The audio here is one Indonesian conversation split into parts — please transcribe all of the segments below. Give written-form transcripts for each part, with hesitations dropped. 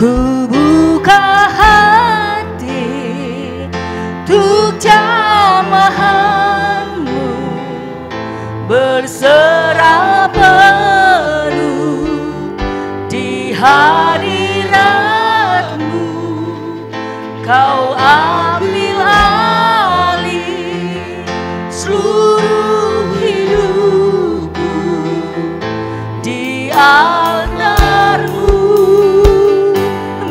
Ku buka hati untuk jamahanmu, berserah penuh di hadiratmu. Kau ambil alih seluruh hidupku di altarmu,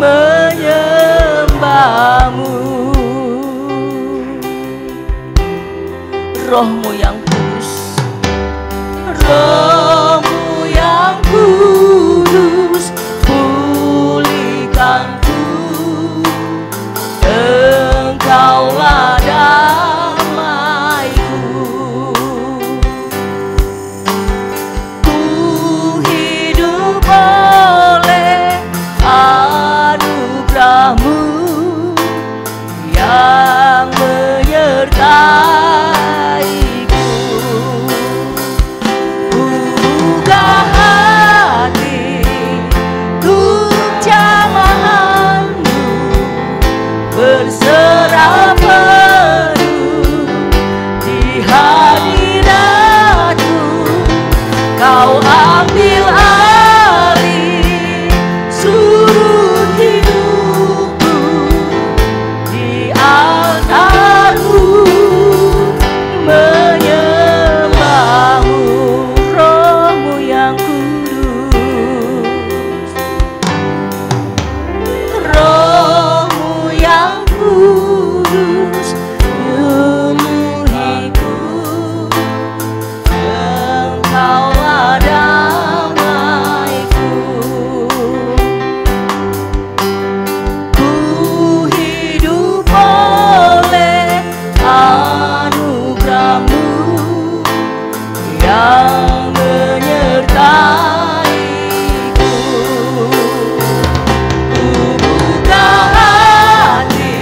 menyembahmu. Rohmu yang kudus, Rohmu yang kudus, pulihkanku. Engkaulah damaiku. Ku hidup oleh anugerahmu yang menyertaiku. Buka hati untuk jamahanmu, berserah penuh di hadiratmu. Kau ambil alih seluruh hidupku di altarmu, menyembahmu. Rohmu yang kudus, Rohmu yang kudus, penuhiku. Engkaulah damaiku. Ku hidup oleh anugerahmu yang menyertaiku. Ku buka hati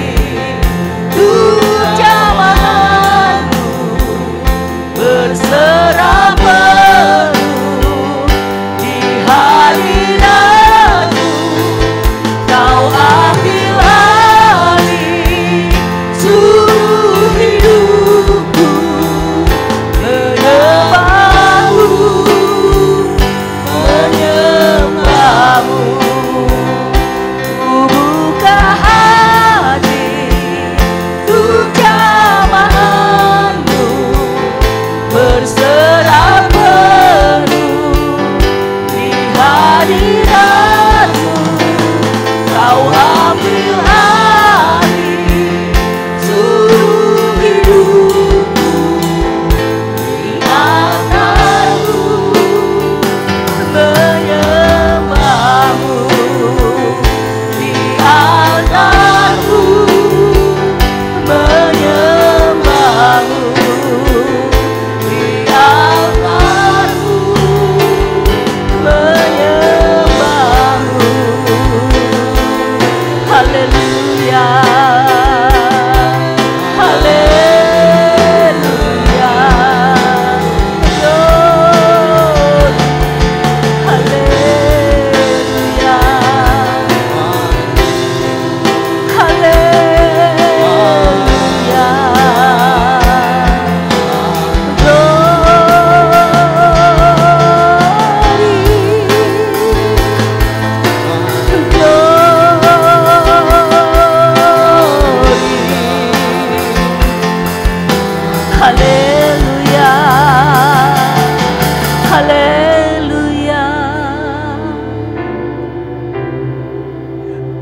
untuk jamahanmu, berserah penuh di hadiratmu. Kau ambil alih seluruh hidupku, menyembahmu, menyembahmu. Ku buka hati untuk jamahanmu, berserah penuh di hadiratmu. Kau ambil alih seluruh hidupku di altarmu, menyembahmu di altarmu, menyembahmu di altarmu, menyembahmu. Haleluya, haleluya, Lord, haleluya, haleluya, haleluya, haleluya.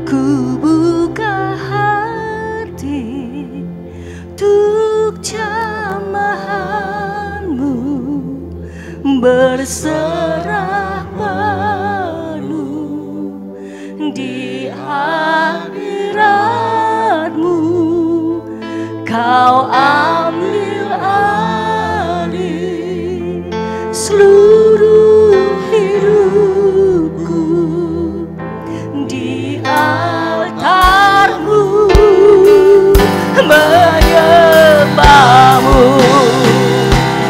Ku buka hati untuk jamahanmu, berserah penuh di hadiratmu. Kau ambil alih seluruh hidupku di altarmu, menyembahmu.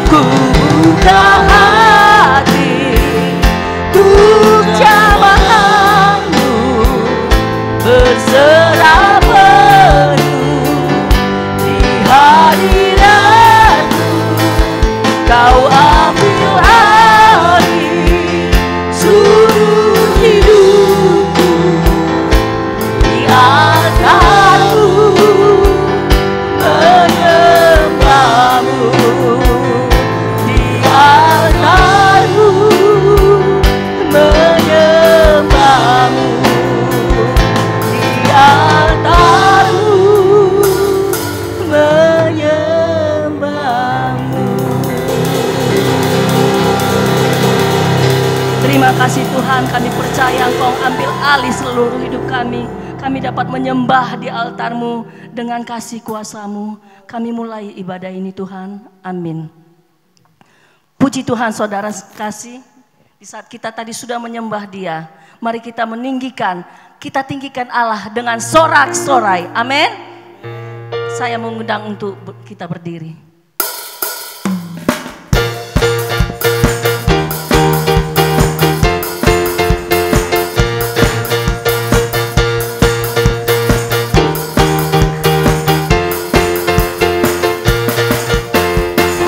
Ku buka hati untuk jamahanmu, berserah penuh di hadirat-Mu. Kau ambil alih seluruh hidupku, di altar-Mu menyembah-Mu, di altar-Mu menyembah-Mu, di altar-Mu menyembah-Mu. Terima kasih Tuhan, kami percaya Engkau ambil alih seluruh hidup kami. Kami dapat menyembah di altar-Mu dengan kasih kuasa-Mu. Kami mulai ibadah ini Tuhan. Amin. Puji Tuhan saudara kasih. Di saat kita tadi sudah menyembah Dia, mari kita kita tinggikan Allah dengan sorak-sorai. Amin. Saya mengundang untuk kita berdiri.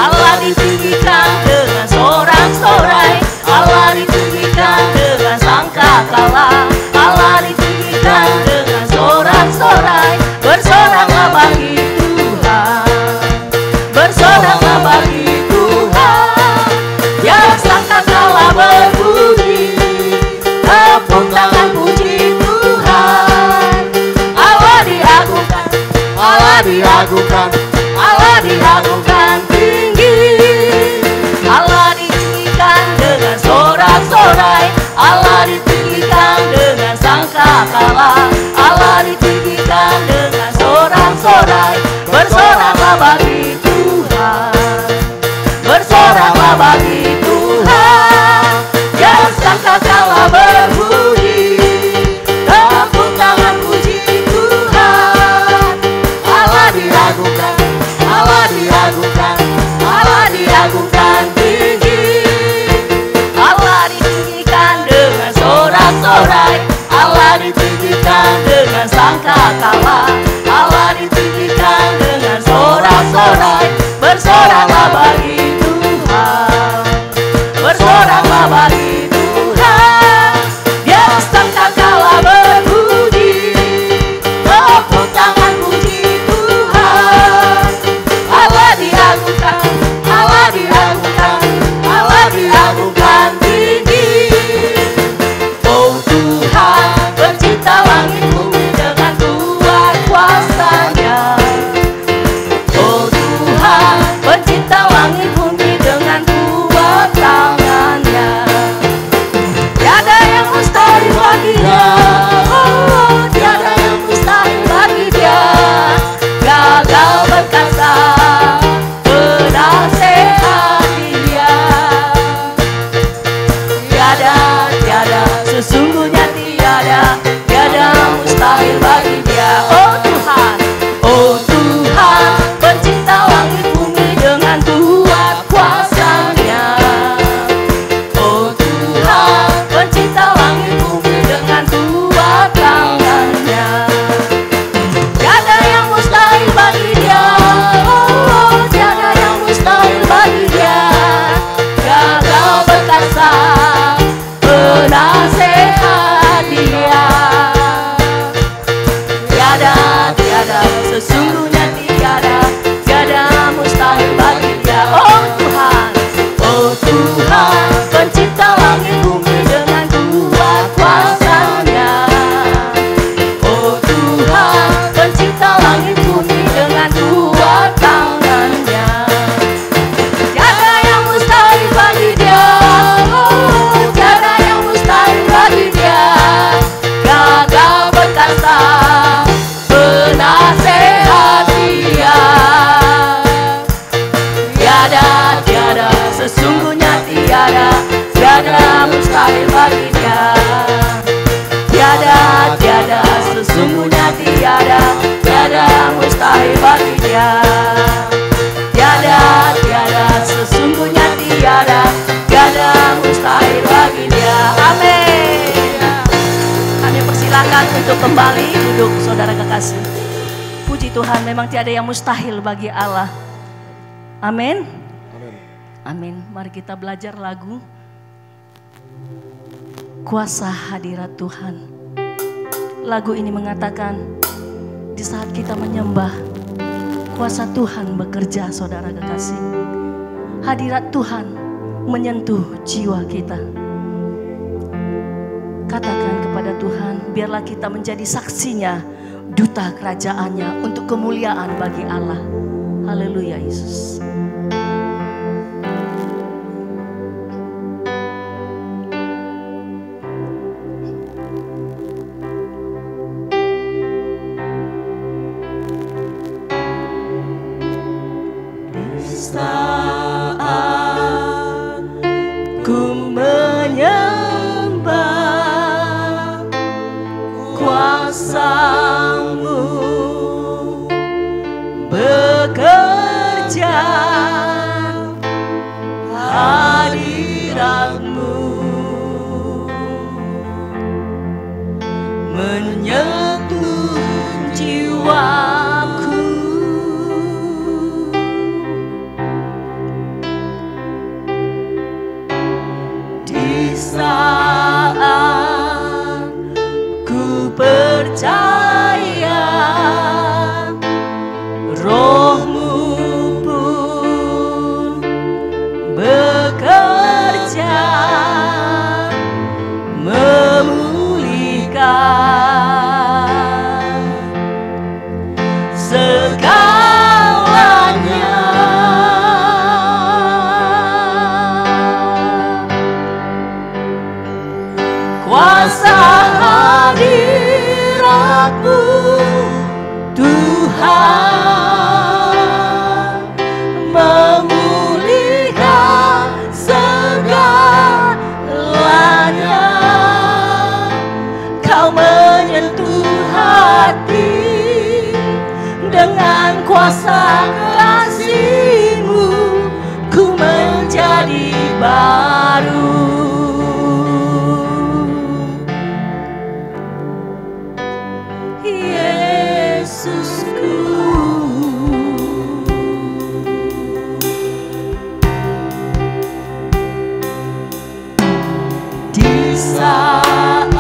Allah ditinggikan dengan sorak-sorai, Allah ditinggikan dengan sangkakala, Allah ditinggikan dengan sorak-sorai. Bersoraklah bagi Tuhan, bersoraklah bagi Tuhan. Yang sangkakala berbunyi, tepuk tangan puji Tuhan. Allah diagungkan, Allah diagungkan, Allah diagungkan tinggi. Allah ditinggikan dengan sorak-sorai, Allah ditinggikan dengan sangkakala, Allah ditinggikan dengan sorak-sorai. Bersoraklah bagi Tuhan, bersoraklah bagi Tuhan. Yang sangkakala berbunyi, tepuk tangan puji Tuhan. Allah diagungkan, Allah diagungkan, Allah diagungkan tinggi. Allah ditinggikan dengan sorak-sorai, Allah ditinggikan dengan sangkakala, Allah ditinggikan dengan sorak-sorai. Bersoraklah bagi Tuhan, bersoraklah bagi Tuhan. Yang sangkakala berbunyi, tepuk tangan puji Tuhan. Allah diagungkan, Allah diagungkan, Allah diagungkan tinggi. Oh Tuhan, pencipta langit bumi dengan kuat kuasa-Nya. Oh Tuhan, pencipta langit bumi dengan kuat tangan-Nya. Tiada yang mustahil bagi Dia, oh, tiada yang mustahil bagi Dia. Gagal berkasa, penasehat Dia. Tiada, tiada, sesungguhnya tiada, tiada mustahil bagi Dia. Oh Tuhan, oh Tuhan, pencipta langit bumi dengan kuat kuasa-Nya. Oh Tuhan, pencipta langit bumi dengan kuat tangan-Nya. Tiada yang mustahil bagi Dia, oh, tiada yang mustahil bagi Dia. Gagal berkasa, penasehat Dia. Tiada, tiada, sesungguhnya tiada, tiada mustahil bagi Dia. Oh Tuhan, oh Tuhan, pencipta langit bumi dengan kuat kuasa-Nya. Oh Tuhan, pencipta langit bumi dengan kuat tangan-Nya. Tiada yang mustahil bagi Dia, oh, tiada yang mustahil bagi Dia. Gagal berkasa, penasehat Dia. Tiada, tiada, sesungguhnya tiada, tiada mustahil bagi Dia. Tiada, tiada, sesungguhnya tiada, tiada mustahil bagi Dia. Tiada, tiada, sesungguhnya tiada, tiada mustahil bagi Dia. Amin. Kami persilakan untuk kembali duduk saudara kekasih. Puji Tuhan, memang tiada yang mustahil bagi Allah. Amin. Amin. Mari kita belajar lagu Kuasa Hadirat Tuhan. Lagu ini mengatakan di saat kita menyembah, kuasa Tuhan bekerja saudara kekasih. Hadirat Tuhan menyentuh jiwa kita. Katakan kepada Tuhan, biarlah kita menjadi saksinya, duta kerajaannya untuk kemuliaan bagi Allah. Haleluya Yesus. Kuasa kasih-Mu ku menjadi baru. Yesusku, di saat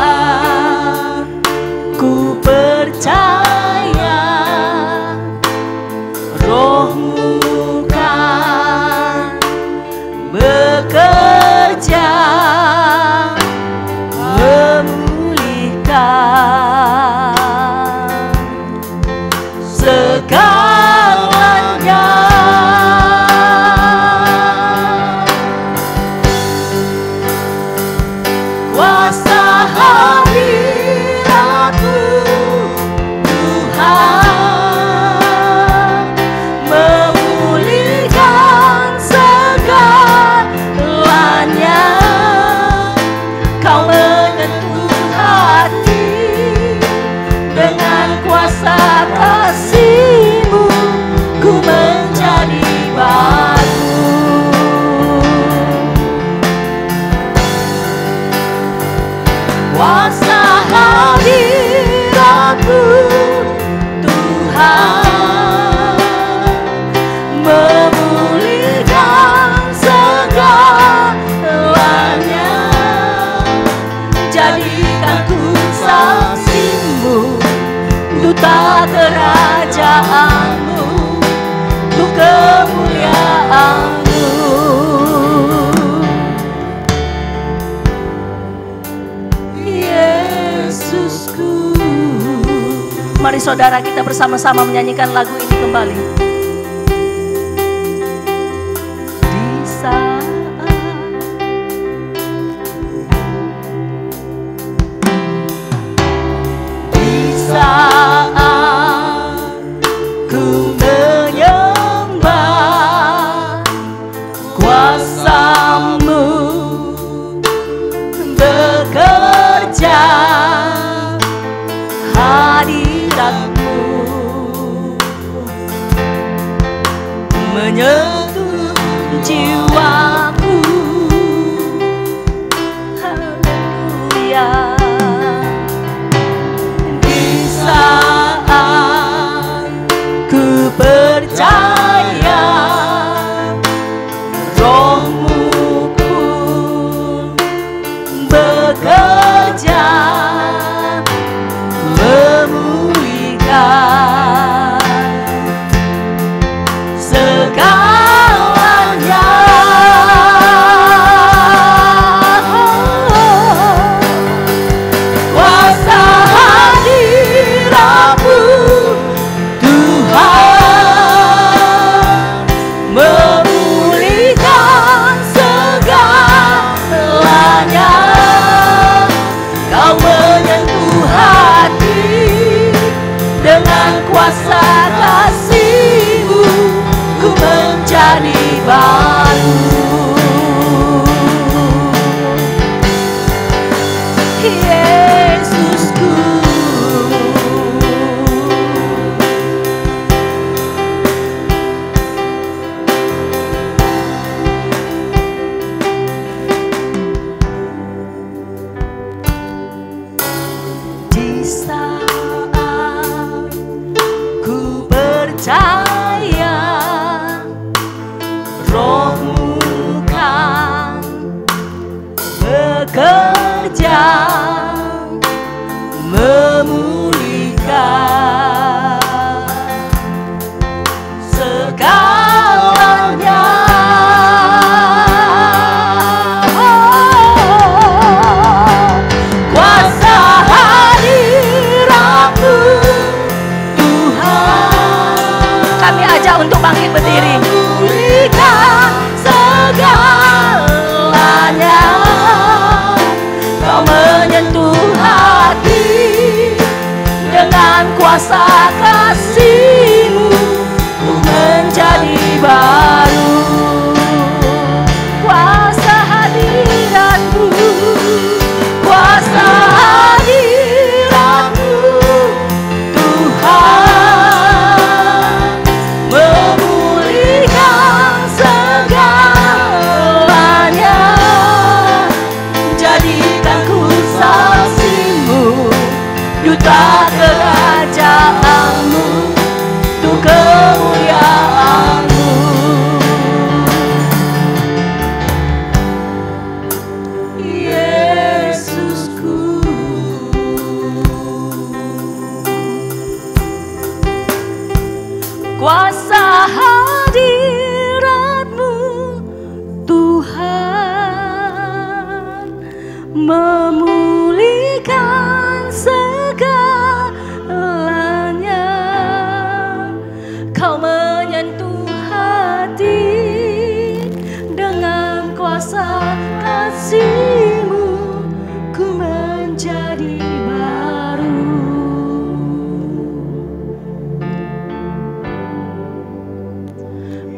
ku percaya Roh-Mu kan bekerja memulihkan segalanya. Kuasa hadirat-Mu Tuhan memulihkan segalanya. Kau menyentuh hati dengan kuasa kasih-Mu, ku menjadi baru. Kuasa hadirat-Mu Tuhan memulihkan segalanya. Jadikan ku saksi-Mu, duta kerajaan-Mu, untuk kemuliaan-Mu. Yesusku. Mari saudara kita bersama-sama menyanyikan lagu ini kembali. Di saat ku menyembah, kuasa-Mu bekerja, hadirat-Mu menyentuh jiwaku. Haleluya. Di kuasa kasih-Mu ku menjadi baru. Yesusku, di saat ku percaya Roh-Mu kan bekerja memulihkan segalanya. Kuasa hadirat-Mu Tuhan, kami ajak untuk bangkit berdiri. Memulihkan segalanya, Kau menyentuh hati dengan kuasa kasih-Mu ku menjadi baru. Kuasa hadirat-Mu, kuasa hadirat-Mu Tuhan, memulihkan segalanya. Jadikan ku saksi-Mu, duta kerajaan-Mu, untuk kemuliaan-Mu. Yesusku, kuasa hadirat-Mu Tuhan, memulihkan segalanya. Kau menyentuh hati dengan kuasa kasih-Mu ku menjadi baru.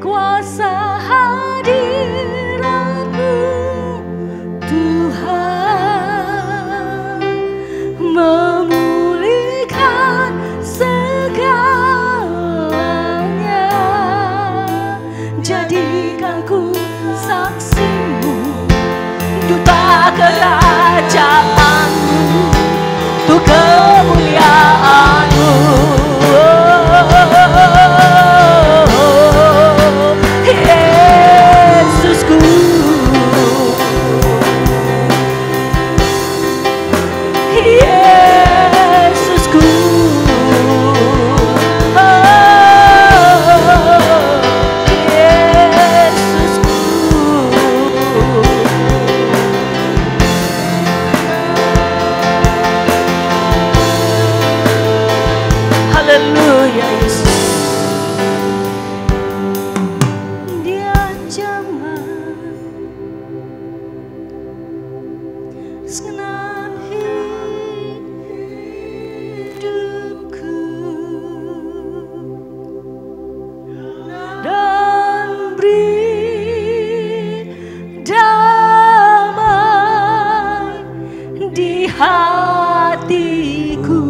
Kuasa hadirat-Mu Tuhan, memulihkan segalanya. Jadikan ku saksi-Mu, duta kerajaan-Mu, untuk kemuliaan-Mu. Yesusku, Yesusku, haleluya Yesus. Di ancaman segenap hidupku dan beri damai di hatiku.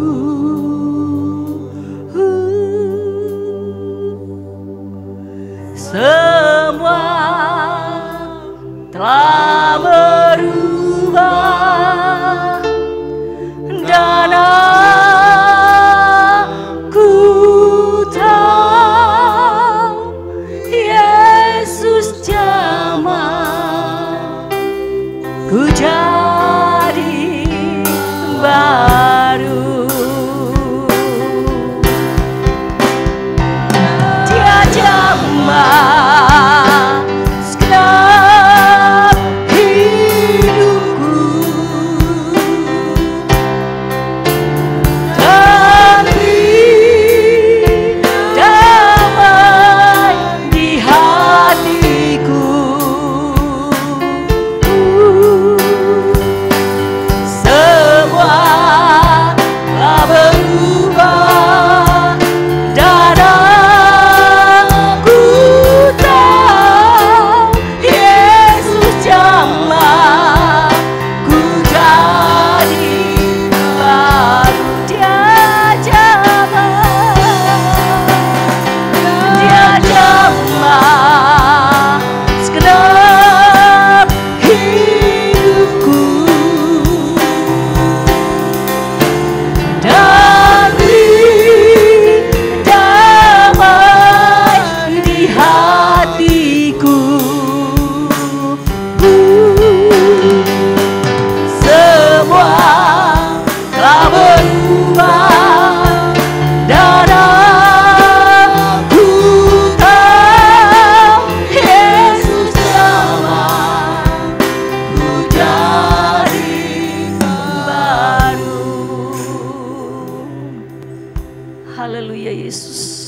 Haleluya Yesus.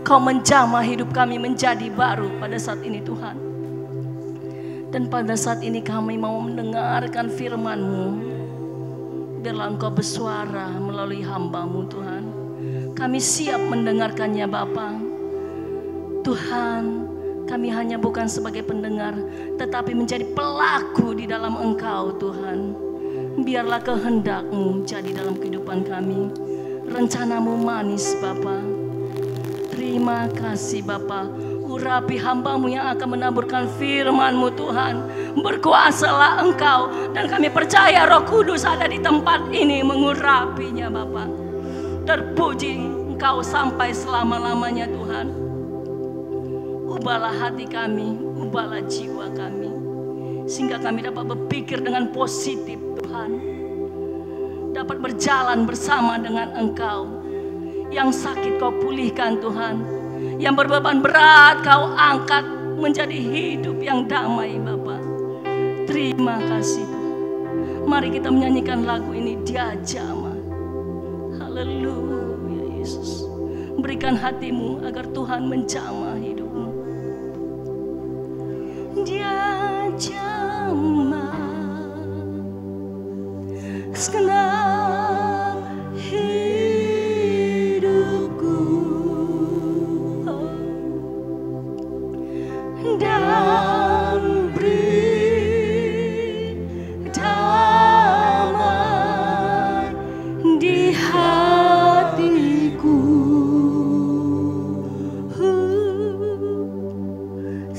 Kau menjamah hidup kami menjadi baru pada saat ini Tuhan. Dan pada saat ini kami mau mendengarkan firman-Mu. Biarlah Engkau bersuara melalui hamba-Mu Tuhan. Kami siap mendengarkannya Bapa. Tuhan, kami hanya bukan sebagai pendengar, tetapi menjadi pelaku di dalam Engkau Tuhan. Biarlah kehendak-Mu jadi dalam kehidupan kami. Rencana-Mu manis Bapa. Terima kasih Bapa. Urapi hamba-Mu yang akan menaburkan firman-Mu Tuhan. Berkuasalah Engkau. Dan kami percaya Roh Kudus ada di tempat ini mengurapinya Bapa. Terpuji Engkau sampai selama-lamanya Tuhan. Ubahlah hati kami, ubahlah jiwa kami. Sehingga kami dapat berpikir dengan positif Tuhan. Dapat berjalan bersama dengan Engkau. Yang sakit Kau pulihkan Tuhan. Yang berbeban berat Kau angkat menjadi hidup yang damai Bapa. Terima kasih Tuhan. Mari kita menyanyikan lagu ini, Dia Jamah. Haleluya Yesus. Berikan hatimu agar Tuhan menjamah hidupmu. Dia jamah segenap hidupku dan beri damai di hatiku.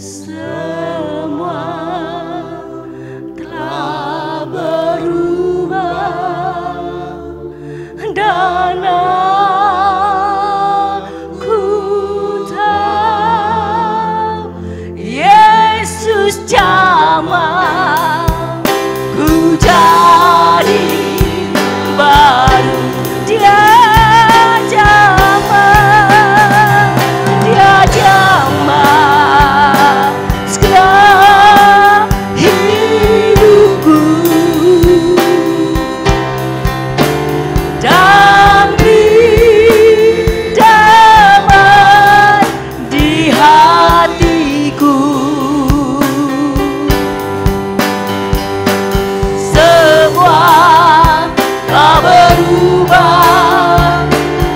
Semua telah berubah dan aku tahu Yesus jamah, ku jadi baru. Dia jamah, Dia jamah segala hidupku dan beri damai di hatiku. Semua telah berubah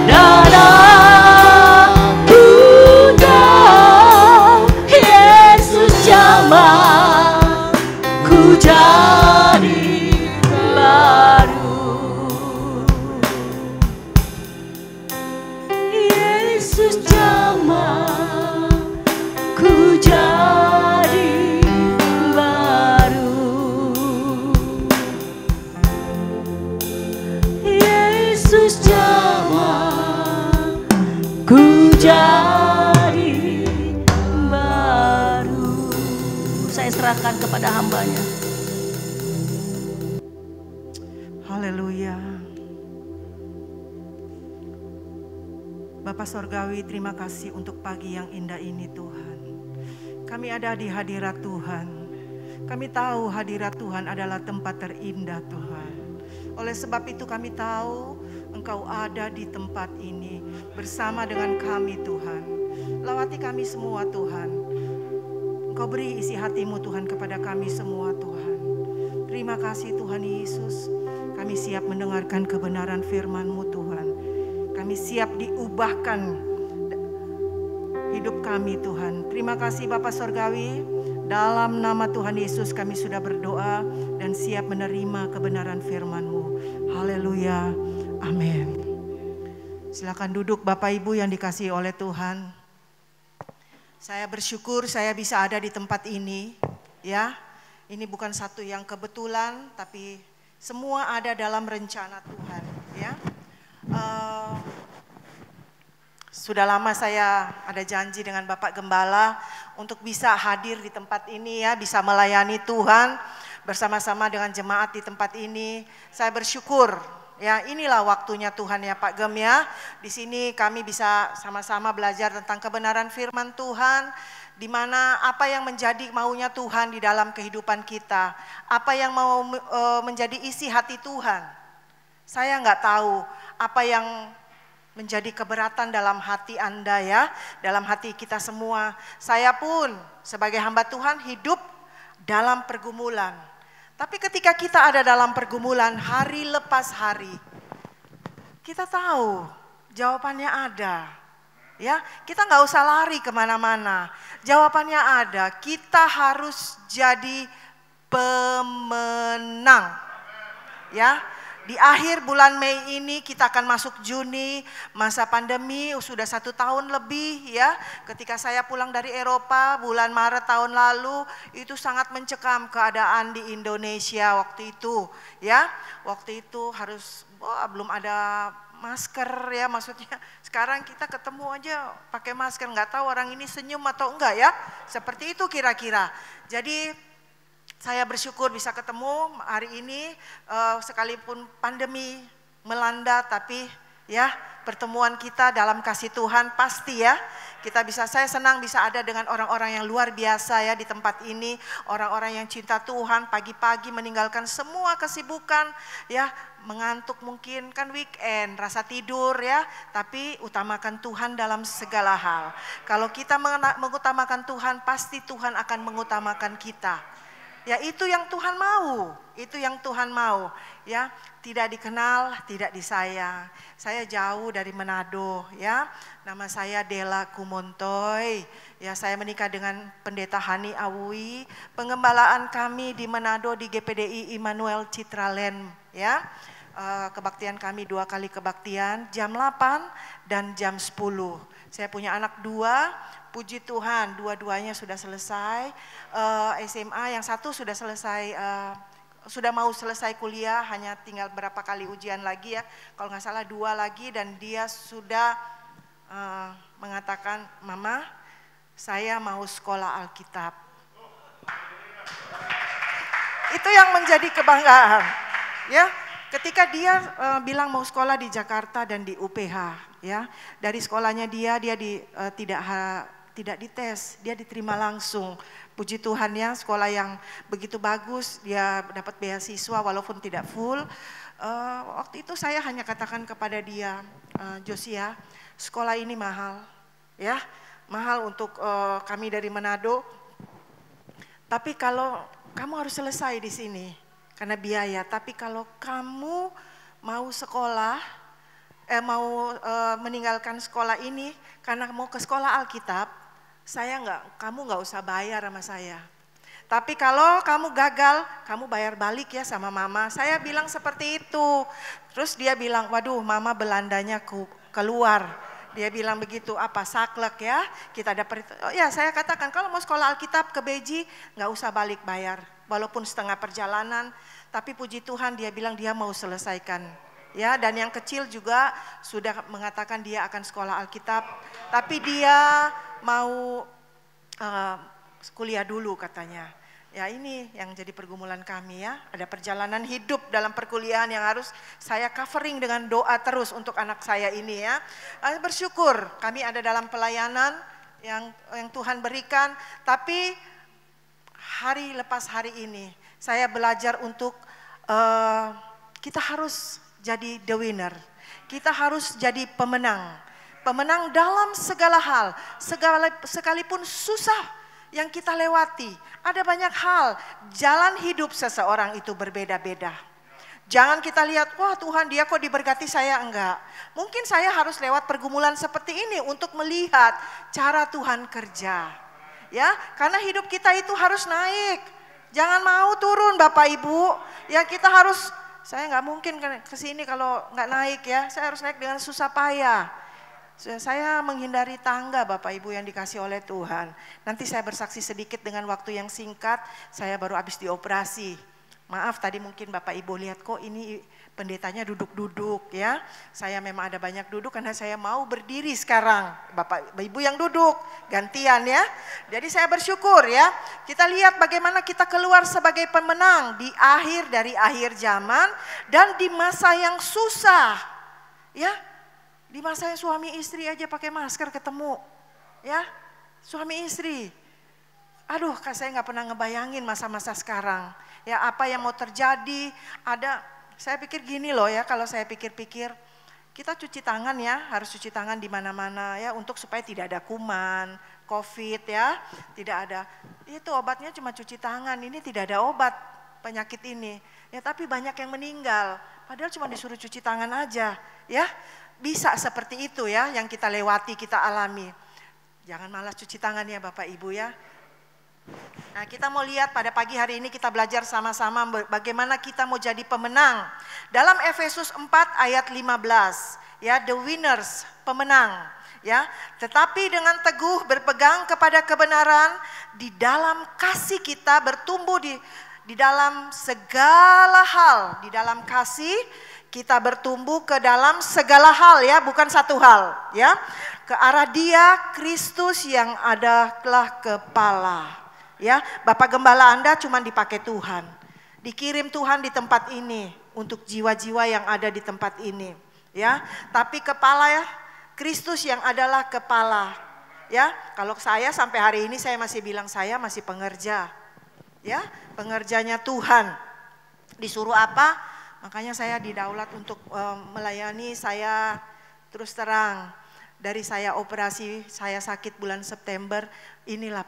dan aku tahu Yesus jamah, ku jadi baru. Yesus jamah, ku jadi baru. Yesus jamah, ku jadi baru. Saya serahkan kepada hambanya. Haleluya. Bapak Sorgawi, terima kasih untuk pagi yang indah ini Tuhan. Kami ada di hadirat Tuhan. Kami tahu hadirat Tuhan adalah tempat terindah Tuhan. Oleh sebab itu kami tahu Engkau ada di tempat ini bersama dengan kami Tuhan. Lawati kami semua Tuhan. Engkau beri isi hatimu Tuhan kepada kami semua Tuhan. Terima kasih Tuhan Yesus. Kami siap mendengarkan kebenaran firman-Mu Tuhan. Kami siap diubahkan hidup kami Tuhan. Terima kasih Bapak Sorgawi. Dalam nama Tuhan Yesus kami sudah berdoa dan siap menerima kebenaran firman-Mu. Haleluya. Amin. Silakan duduk Bapak Ibu yang dikasihi oleh Tuhan. Saya bersyukur saya bisa ada di tempat ini. Ya, ini bukan satu yang kebetulan, tapi semua ada dalam rencana Tuhan. Ya, sudah lama saya ada janji dengan Bapak Gembala untuk bisa hadir di tempat ini ya, bisa melayani Tuhan bersama-sama dengan jemaat di tempat ini. Saya bersyukur ya, inilah waktunya Tuhan ya Pak Gem ya. Di sini kami bisa sama-sama belajar tentang kebenaran firman Tuhan, di mana apa yang menjadi maunya Tuhan di dalam kehidupan kita, apa yang mau menjadi isi hati Tuhan. Saya nggak tahu apa yang menjadi keberatan dalam hati Anda ya, dalam hati kita semua. Saya pun sebagai hamba Tuhan hidup dalam pergumulan. Tapi ketika kita ada dalam pergumulan hari lepas hari, kita tahu jawabannya ada. Ya, kita nggak usah lari kemana-mana. Jawabannya ada. Kita harus jadi pemenang. Ya, di akhir bulan Mei ini kita akan masuk Juni, masa pandemi sudah 1 tahun lebih ya. Ketika saya pulang dari Eropa bulan Maret tahun lalu, itu sangat mencekam keadaan di Indonesia waktu itu ya. Waktu itu harus belum ada masker ya, maksudnya sekarang kita ketemu aja pakai masker, nggak tahu orang ini senyum atau enggak ya, seperti itu kira-kira. Jadi saya bersyukur bisa ketemu hari ini, sekalipun pandemi melanda, tapi ya pertemuan kita dalam kasih Tuhan pasti ya. Kita bisa, saya senang bisa ada dengan orang-orang yang luar biasa ya di tempat ini, orang-orang yang cinta Tuhan, pagi-pagi meninggalkan semua kesibukan ya, mengantuk mungkin kan weekend, rasa tidur ya, tapi utamakan Tuhan dalam segala hal. Kalau kita mengutamakan Tuhan, pasti Tuhan akan mengutamakan kita. Ya itu yang Tuhan mau, itu yang Tuhan mau ya, tidak dikenal, tidak disayang. Saya jauh dari Manado ya, nama saya Dela Kumontoy ya, saya menikah dengan Pendeta Hani Awui, pengembalaan kami di Manado di GPDI Immanuel Citraland ya. Kebaktian kami 2 kali kebaktian, jam 8 dan jam 10. Saya punya anak 2, puji Tuhan dua-duanya sudah selesai, SMA yang satu sudah selesai, sudah mau selesai kuliah, hanya tinggal berapa kali ujian lagi ya, kalau nggak salah 2 lagi, dan dia sudah mengatakan, Mama saya mau sekolah Alkitab. Itu yang menjadi kebanggaan ya. Ketika dia bilang mau sekolah di Jakarta dan di UPH ya, dari sekolahnya dia tidak dites, dia diterima langsung. Puji Tuhan ya, sekolah yang begitu bagus, dia dapat beasiswa walaupun tidak full. Waktu itu saya hanya katakan kepada dia, Josia, sekolah ini mahal ya, mahal untuk kami dari Manado. Tapi kalau kamu harus selesai di sini karena biaya, tapi kalau kamu mau sekolah, meninggalkan sekolah ini karena mau ke sekolah Alkitab, kamu nggak usah bayar sama saya. Tapi kalau kamu gagal, kamu bayar balik ya sama Mama. Saya bilang seperti itu. Terus dia bilang, waduh Mama Belandanya keluar. Dia bilang begitu, apa saklek ya, kita dapat. Oh ya, saya katakan kalau mau sekolah Alkitab ke Beji nggak usah balik bayar, walaupun setengah perjalanan. Tapi puji Tuhan dia bilang dia mau selesaikan. Ya, dan yang kecil juga sudah mengatakan dia akan sekolah Alkitab, tapi dia mau kuliah dulu katanya. Ya ini yang jadi pergumulan kami ya, ada perjalanan hidup dalam perkuliahan yang harus saya covering dengan doa terus untuk anak saya ini ya. Bersyukur kami ada dalam pelayanan yang Tuhan berikan, tapi hari lepas hari ini saya belajar untuk kita harus jadi the winner, kita harus jadi pemenang. Pemenang dalam segala hal, sekalipun susah yang kita lewati. Ada banyak hal, jalan hidup seseorang itu berbeda-beda. Jangan kita lihat, wah Tuhan dia kok diberkati saya enggak. Mungkin saya harus lewat pergumulan seperti ini untuk melihat cara Tuhan kerja. Ya, karena hidup kita itu harus naik. Jangan mau turun Bapak Ibu. Ya kita harus, saya nggak mungkin ke sini kalau nggak naik ya. Saya harus naik dengan susah payah. Saya menghindari tangga Bapak Ibu yang dikasih oleh Tuhan. Nanti saya bersaksi sedikit dengan waktu yang singkat, saya baru habis dioperasi. Maaf tadi mungkin Bapak Ibu lihat kok ini pendetanya duduk-duduk ya. Saya memang ada banyak duduk karena saya mau berdiri sekarang. Bapak Ibu yang duduk, gantian ya. Jadi saya bersyukur ya. Kita lihat bagaimana kita keluar sebagai pemenang di akhir dari akhir zaman dan di masa yang susah. Ya. Di masa yang suami istri aja pakai masker ketemu, ya suami istri. Aduh, saya nggak pernah ngebayangin masa-masa sekarang. Ya apa yang mau terjadi? Saya pikir gini loh ya, kalau saya pikir-pikir, Kita cuci tangan ya, harus cuci tangan di mana-mana ya untuk supaya tidak ada kuman, COVID ya, tidak ada. Itu obatnya cuma cuci tangan, ini tidak ada obat penyakit ini. Ya tapi banyak yang meninggal, padahal cuma disuruh cuci tangan aja ya. Bisa seperti itu ya yang kita lewati, kita alami. Jangan malas cuci tangan ya Bapak Ibu ya. Nah kita mau lihat pada pagi hari ini kita belajar sama-sama bagaimana kita mau jadi pemenang. Dalam Efesus 4 ayat 15 ya, the winners, pemenang ya. Tetapi dengan teguh berpegang kepada kebenaran, di dalam kasih kita bertumbuh di dalam segala hal. Di dalam kasih kita bertumbuh ke dalam segala hal ya, bukan satu hal ya. Ke arah Dia, Kristus yang adalah kepala. Ya, Bapak Gembala Anda cuma dipakai Tuhan. Dikirim Tuhan di tempat ini untuk jiwa-jiwa yang ada di tempat ini, ya. Tapi kepala ya, Kristus yang adalah kepala. Ya, kalau saya sampai hari ini saya masih bilang saya masih pengerja. Ya, pengerjanya Tuhan. Disuruh apa? Makanya saya didaulat untuk melayani. Saya terus terang, dari saya operasi, saya sakit bulan September, inilah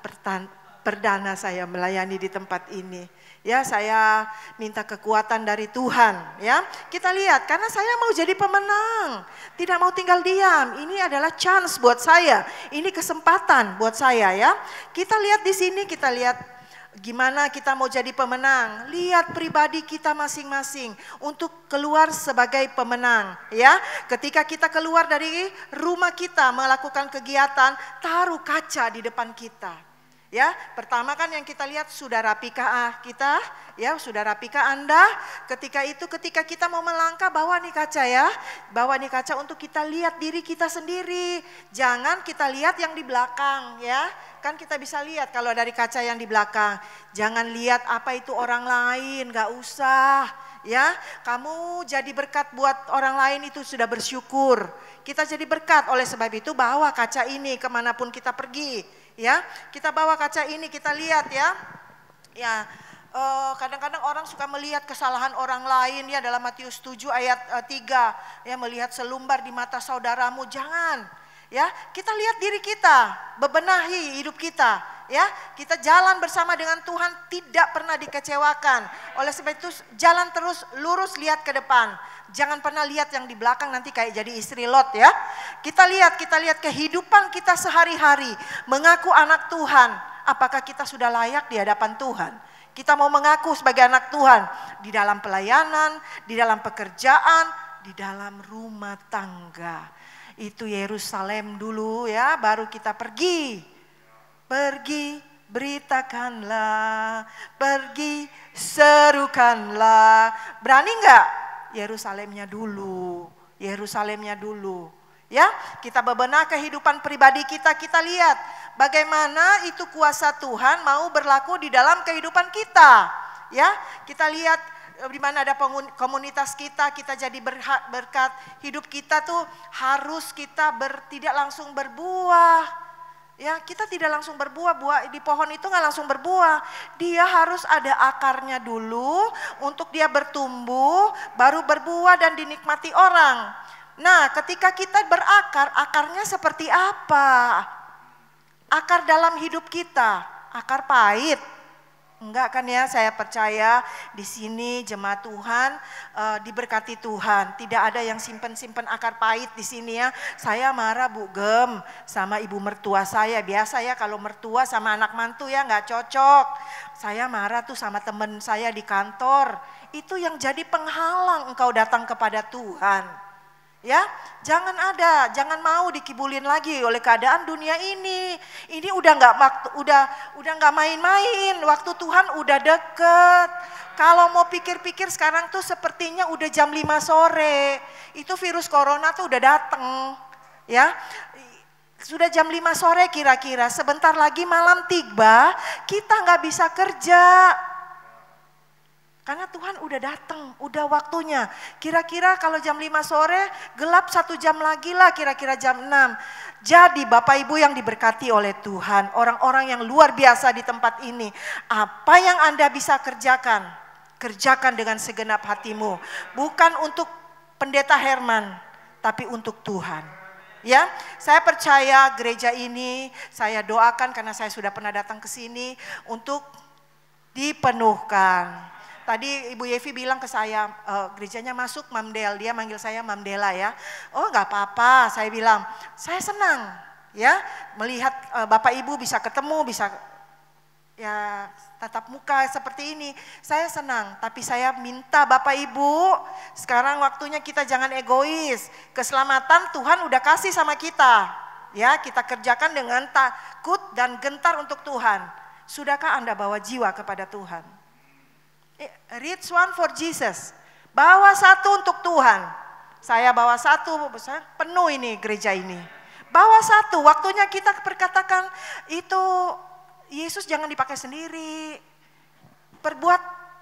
perdana saya melayani di tempat ini. Ya, saya minta kekuatan dari Tuhan, ya. Kita lihat karena saya mau jadi pemenang. Tidak mau tinggal diam. Ini adalah chance buat saya. Ini kesempatan buat saya, ya. Kita lihat di sini, kita lihat gimana kita mau jadi pemenang. Lihat pribadi kita masing-masing untuk keluar sebagai pemenang, ya. Ketika kita keluar dari rumah kita melakukan kegiatan, taruh kaca di depan kita. Ya, pertama kan yang kita lihat sudah rapikah kita, ya sudah rapikah Anda. Ketika kita mau melangkah, bawa nih kaca ya, bawa nih kaca untuk kita lihat diri kita sendiri. Jangan kita lihat yang di belakang ya, kan kita bisa lihat kalau dari kaca yang di belakang. Jangan lihat apa itu orang lain, gak usah. Ya, kamu jadi berkat buat orang lain itu sudah bersyukur. Kita jadi berkat, oleh sebab itu bawa kaca ini kemanapun kita pergi. Ya, kita bawa kaca ini, kita lihat ya. Ya, kadang-kadang orang suka melihat kesalahan orang lain ya, dalam Matius 7 ayat 3 ya, melihat selumbar di mata saudaramu, jangan. Ya, kita lihat diri kita, bebenahi hidup kita. Ya, kita jalan bersama dengan Tuhan tidak pernah dikecewakan. Oleh sebab itu jalan terus lurus, lihat ke depan. Jangan pernah lihat yang di belakang nanti kayak jadi istri Lot ya. Kita lihat kehidupan kita sehari-hari. Mengaku anak Tuhan. Apakah kita sudah layak di hadapan Tuhan? Kita mau mengaku sebagai anak Tuhan. Di dalam pelayanan, di dalam pekerjaan, di dalam rumah tangga. Itu Yerusalem dulu ya, baru kita pergi. Pergi, beritakanlah. Pergi, serukanlah. Berani enggak? Yerusalemnya dulu, Yerusalemnya dulu. Ya, kita bebenah kehidupan pribadi kita, kita lihat bagaimana itu kuasa Tuhan mau berlaku di dalam kehidupan kita. Ya, kita lihat di mana ada komunitas kita jadi berkat. Hidup kita tuh harus kita tidak langsung berbuah. Ya, kita tidak langsung berbuah, buah di pohon itu nggak langsung berbuah. Dia harus ada akarnya dulu untuk dia bertumbuh, baru berbuah dan dinikmati orang. Nah, ketika kita berakar, akarnya seperti apa? Akar dalam hidup kita, akar pahit. Enggak kan ya, saya percaya di sini jemaat Tuhan diberkati Tuhan. Tidak ada yang simpen-simpen akar pahit di sini ya. Saya marah Bu Gem sama ibu mertua saya. Biasa ya kalau mertua sama anak mantu ya nggak cocok. Saya marah tuh sama temen saya di kantor. Itu yang jadi penghalang engkau datang kepada Tuhan. Ya, jangan mau dikibulin lagi oleh keadaan dunia ini. Ini udah nggak main-main. Waktu Tuhan udah deket. Kalau mau pikir-pikir sekarang tuh sepertinya udah jam 5 sore. Itu virus corona tuh udah dateng. Ya, sudah jam 5 sore kira-kira. Sebentar lagi malam tiba, kita nggak bisa kerja. Karena Tuhan udah datang, udah waktunya. Kira-kira kalau jam 5 sore, gelap 1 jam lagi lah, kira-kira jam 6. Jadi Bapak Ibu yang diberkati oleh Tuhan, orang-orang yang luar biasa di tempat ini. Apa yang Anda bisa kerjakan, kerjakan dengan segenap hatimu. Bukan untuk Pendeta Herman, tapi untuk Tuhan. Ya, saya percaya gereja ini, saya doakan karena saya sudah pernah datang ke sini untuk dipenuhkan. Tadi Ibu Yevi bilang ke saya, gerejanya masuk Mamdel, dia manggil saya Mamdela ya. Oh nggak apa-apa, saya bilang, saya senang ya melihat Bapak Ibu bisa ketemu, bisa ya tatap muka seperti ini. Saya senang, tapi saya minta Bapak Ibu, sekarang waktunya kita jangan egois. Keselamatan Tuhan udah kasih sama kita. Ya, kita kerjakan dengan takut dan gentar untuk Tuhan. Sudahkah Anda bawa jiwa kepada Tuhan? Reach one for Jesus. Bawa satu untuk Tuhan. Saya bawa satu, saya penuh ini gereja ini. Bawa satu, waktunya kita perkatakan itu Yesus jangan dipakai sendiri.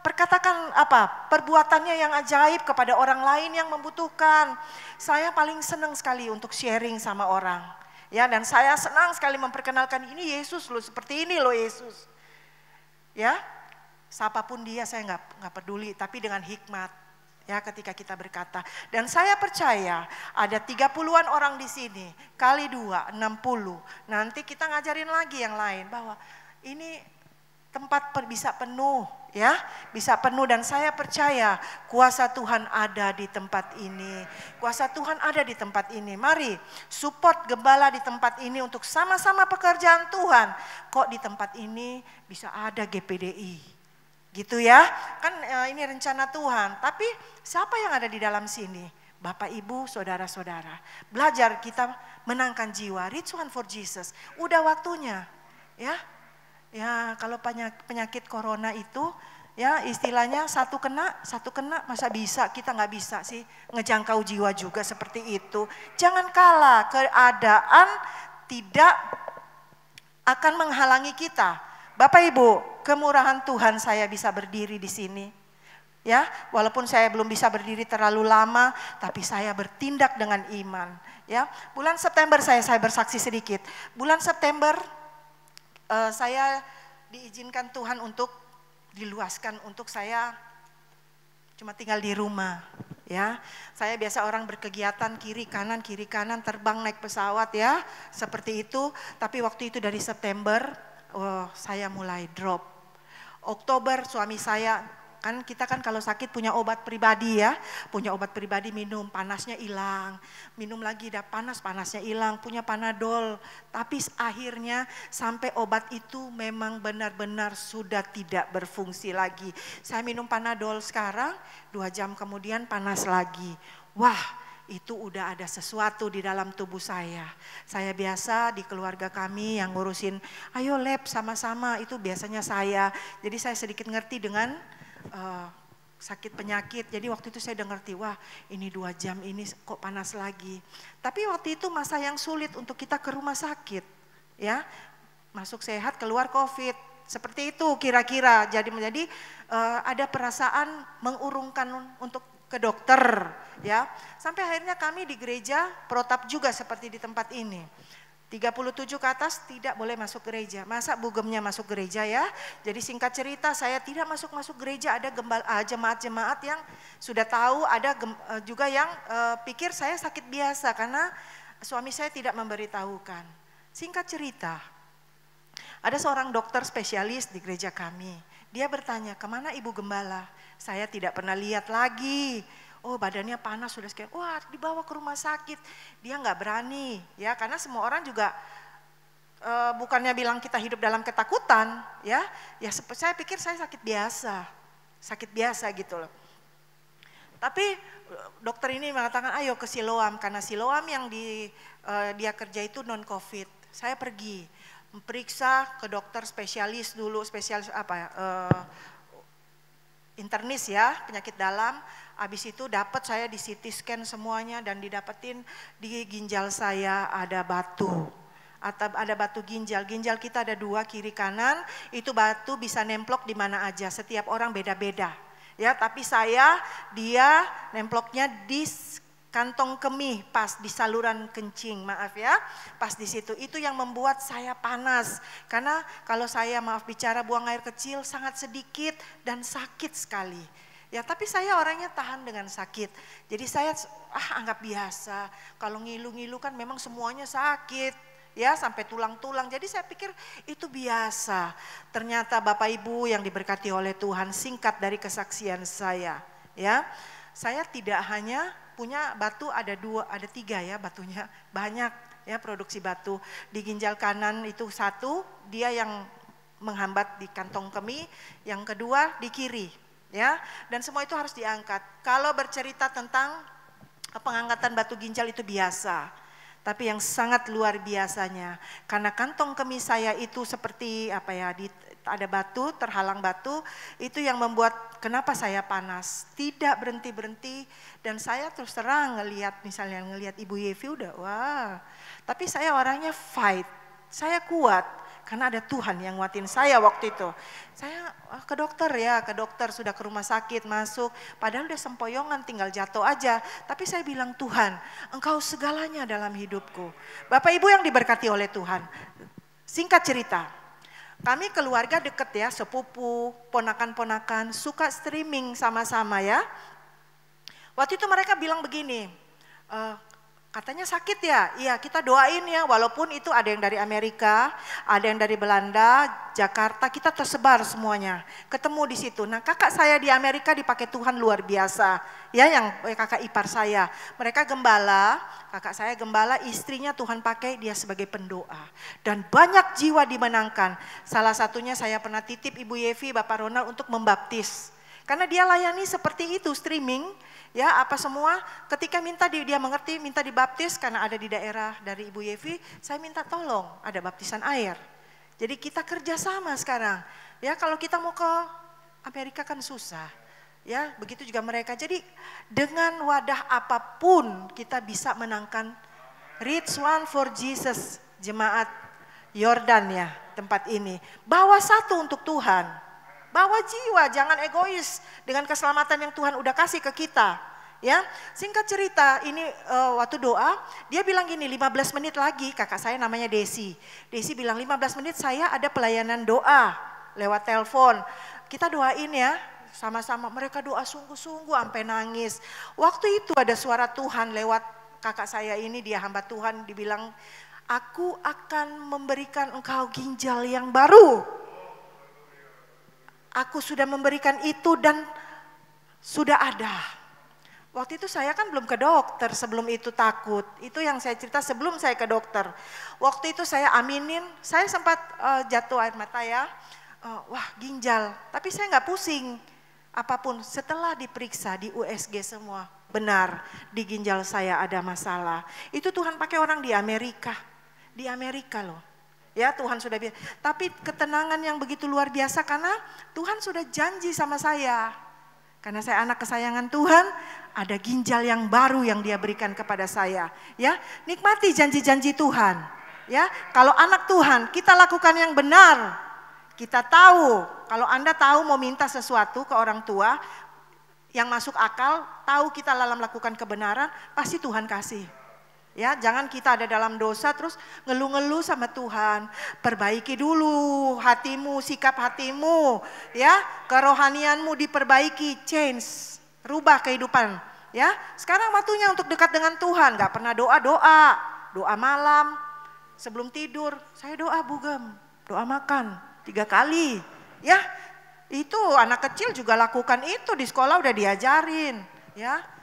Perkatakan apa? Perbuatannya yang ajaib kepada orang lain yang membutuhkan. Saya paling senang sekali untuk sharing sama orang. Ya, dan saya senang sekali memperkenalkan ini Yesus loh, seperti ini loh Yesus. Ya. Siapapun dia saya nggak peduli, tapi dengan hikmat ya ketika kita berkata. Dan saya percaya ada 30-an orang di sini, kali 2, 60. Nanti kita ngajarin lagi yang lain bahwa ini tempat bisa penuh ya, bisa penuh. Dan saya percaya kuasa Tuhan ada di tempat ini. Kuasa Tuhan ada di tempat ini. Mari support gembala di tempat ini untuk sama-sama pekerjaan Tuhan. Kok di tempat ini bisa ada GPDI? Gitu ya, kan ini rencana Tuhan. Tapi siapa yang ada di dalam sini? Bapak, Ibu, saudara-saudara. Belajar kita menangkan jiwa. Reach one for Jesus. Udah waktunya. Ya, ya kalau penyakit corona itu, ya istilahnya satu kena, masa bisa kita nggak bisa sih ngejangkau jiwa juga seperti itu. Jangan kalah, keadaan tidak akan menghalangi kita. Bapak Ibu, kemurahan Tuhan saya bisa berdiri di sini. Ya, walaupun saya belum bisa berdiri terlalu lama, tapi saya bertindak dengan iman. Ya, bulan September saya bersaksi sedikit. Bulan September saya diizinkan Tuhan untuk diluaskan untuk saya cuma tinggal di rumah. Ya, saya biasa orang berkegiatan kiri kanan terbang naik pesawat ya, seperti itu. Tapi waktu itu dari September saya mulai drop. Oktober suami saya, kan kita kan kalau sakit punya obat pribadi ya, punya obat pribadi minum, panasnya hilang, minum lagi dah panasnya hilang, punya Panadol. Tapi akhirnya sampai obat itu memang benar-benar sudah tidak berfungsi lagi. Saya minum Panadol sekarang, 2 jam kemudian panas lagi. Wah, itu udah ada sesuatu di dalam tubuh saya. Saya biasa di keluarga kami yang ngurusin, ayo lab sama-sama, itu biasanya saya. Jadi saya sedikit ngerti dengan sakit penyakit. Jadi waktu itu saya udah ngerti, wah ini 2 jam ini kok panas lagi. Tapi waktu itu masa yang sulit untuk kita ke rumah sakit. Ya, masuk sehat keluar COVID. Seperti itu kira-kira. Jadi ada perasaan mengurungkan untuk ke dokter ya. Sampai akhirnya kami di gereja protap juga seperti di tempat ini. 37 ke atas tidak boleh masuk gereja. Masa bugemnya masuk gereja ya. Jadi singkat cerita saya tidak masuk gereja. Ada jemaat-jemaat yang sudah tahu, ada juga yang pikir saya sakit biasa karena suami saya tidak memberitahukan. Singkat cerita, ada seorang dokter spesialis di gereja kami. Dia bertanya, kemana Ibu Gembala? Saya tidak pernah lihat lagi. Oh badannya panas sudah sekian. Wah dibawa ke rumah sakit. Dia nggak berani ya, karena semua orang juga bukannya bilang kita hidup dalam ketakutan ya. Ya saya pikir saya sakit biasa gitu loh. Tapi dokter ini mengatakan ayo ke Siloam, karena Siloam yang dia kerja itu non COVID. Saya pergi periksa ke dokter spesialis dulu, spesialis internis ya, penyakit dalam. Habis itu dapat saya di CT scan semuanya dan didapetin di ginjal saya ada batu. Atau ada batu ginjal. Ginjal kita ada 2 kiri kanan, itu batu bisa nemplok di mana aja. Setiap orang beda-beda. Ya, tapi dia nemploknya di kantong kemih, pas di saluran kencing, maaf ya, pas di situ. Itu yang membuat saya panas, karena kalau saya maaf bicara buang air kecil sangat sedikit dan sakit sekali. Ya, tapi saya orangnya tahan dengan sakit. Jadi saya anggap biasa. Kalau ngilu-ngilu kan memang semuanya sakit. Ya, sampai tulang-tulang. Jadi saya pikir itu biasa. Ternyata Bapak Ibu yang diberkati oleh Tuhan, singkat dari kesaksian saya. Ya, saya tidak hanya punya batu ada 3 ya batunya. Banyak ya produksi batu. Di ginjal kanan itu 1, dia yang menghambat di kantong kemih. Yang kedua di kiri. Ya, dan semua itu harus diangkat. Kalau bercerita tentang pengangkatan batu ginjal itu biasa, tapi yang sangat luar biasanya karena kantong kemih saya itu seperti ada batu, terhalang batu, itu yang membuat kenapa saya panas, tidak berhenti-berhenti. Dan saya terus terang ngelihat Ibu Yevi udah wah, tapi saya orangnya fight, saya kuat. Karena ada Tuhan yang nguatin saya waktu itu. Saya ke dokter sudah ke rumah sakit masuk. Padahal udah sempoyongan tinggal jatuh aja. Tapi saya bilang Tuhan, Engkau segalanya dalam hidupku. Bapak Ibu yang diberkati oleh Tuhan. Singkat cerita, kami keluarga deket ya, sepupu, ponakan-ponakan, suka streaming sama-sama ya. Waktu itu mereka bilang begini, katanya sakit ya, iya kita doain ya, walaupun itu ada yang dari Amerika, ada yang dari Belanda, Jakarta, kita tersebar semuanya, ketemu di situ. Nah kakak saya di Amerika dipakai Tuhan luar biasa, ya yang kakak ipar saya, mereka gembala, kakak saya gembala, istrinya Tuhan pakai dia sebagai pendoa. Dan banyak jiwa dimenangkan, salah satunya saya pernah titip Ibu Yevi, Bapak Ronald untuk membaptis. Karena dia layani seperti itu streaming, ya apa semua. Ketika dia mengerti, minta dibaptis karena ada di daerah dari Ibu Yevi, saya minta tolong ada baptisan air. Jadi kita kerjasama sekarang. Ya kalau kita mau ke Amerika kan susah, ya begitu juga mereka. Jadi dengan wadah apapun kita bisa menangkan Reach One for Jesus, jemaat Yordan ya tempat ini. Bawa satu untuk Tuhan. Bawa jiwa, jangan egois dengan keselamatan yang Tuhan udah kasih ke kita. Ya, singkat cerita ini waktu doa, dia bilang gini 15 menit lagi, kakak saya namanya Desi. Desi bilang 15 menit saya ada pelayanan doa lewat telepon. Kita doain ya, sama-sama mereka doa sungguh-sungguh sampai nangis. Waktu itu ada suara Tuhan lewat kakak saya ini, dia hamba Tuhan, dibilang, aku akan memberikan engkau ginjal yang baru. Aku sudah memberikan itu dan sudah ada. Waktu itu saya kan belum ke dokter, sebelum itu takut. Itu yang saya cerita sebelum saya ke dokter. Waktu itu saya aminin, saya sempat jatuh air mata ya. Wah ginjal, tapi saya nggak pusing apapun. Setelah diperiksa di USG semua, benar di ginjal saya ada masalah. Itu Tuhan pakai orang di Amerika loh. Ya Tuhan sudah biasa, tapi ketenangan yang begitu luar biasa karena Tuhan sudah janji sama saya. Karena saya anak kesayangan Tuhan, ada ginjal yang baru yang Dia berikan kepada saya. Ya, nikmati janji-janji Tuhan. Ya, kalau anak Tuhan, kita lakukan yang benar. Kita tahu, kalau Anda tahu mau minta sesuatu ke orang tua yang masuk akal, tahu kita dalam melakukan kebenaran, pasti Tuhan kasih. Ya, jangan kita ada dalam dosa terus ngeluh-ngeluh sama Tuhan. Perbaiki dulu hatimu, sikap hatimu, ya, kerohanianmu diperbaiki, change, rubah kehidupan. Ya, sekarang waktunya untuk dekat dengan Tuhan. Gak pernah doa malam, sebelum tidur, saya doa bugem, doa makan 3 kali. Ya, itu anak kecil juga lakukan itu di sekolah udah diajarin, ya.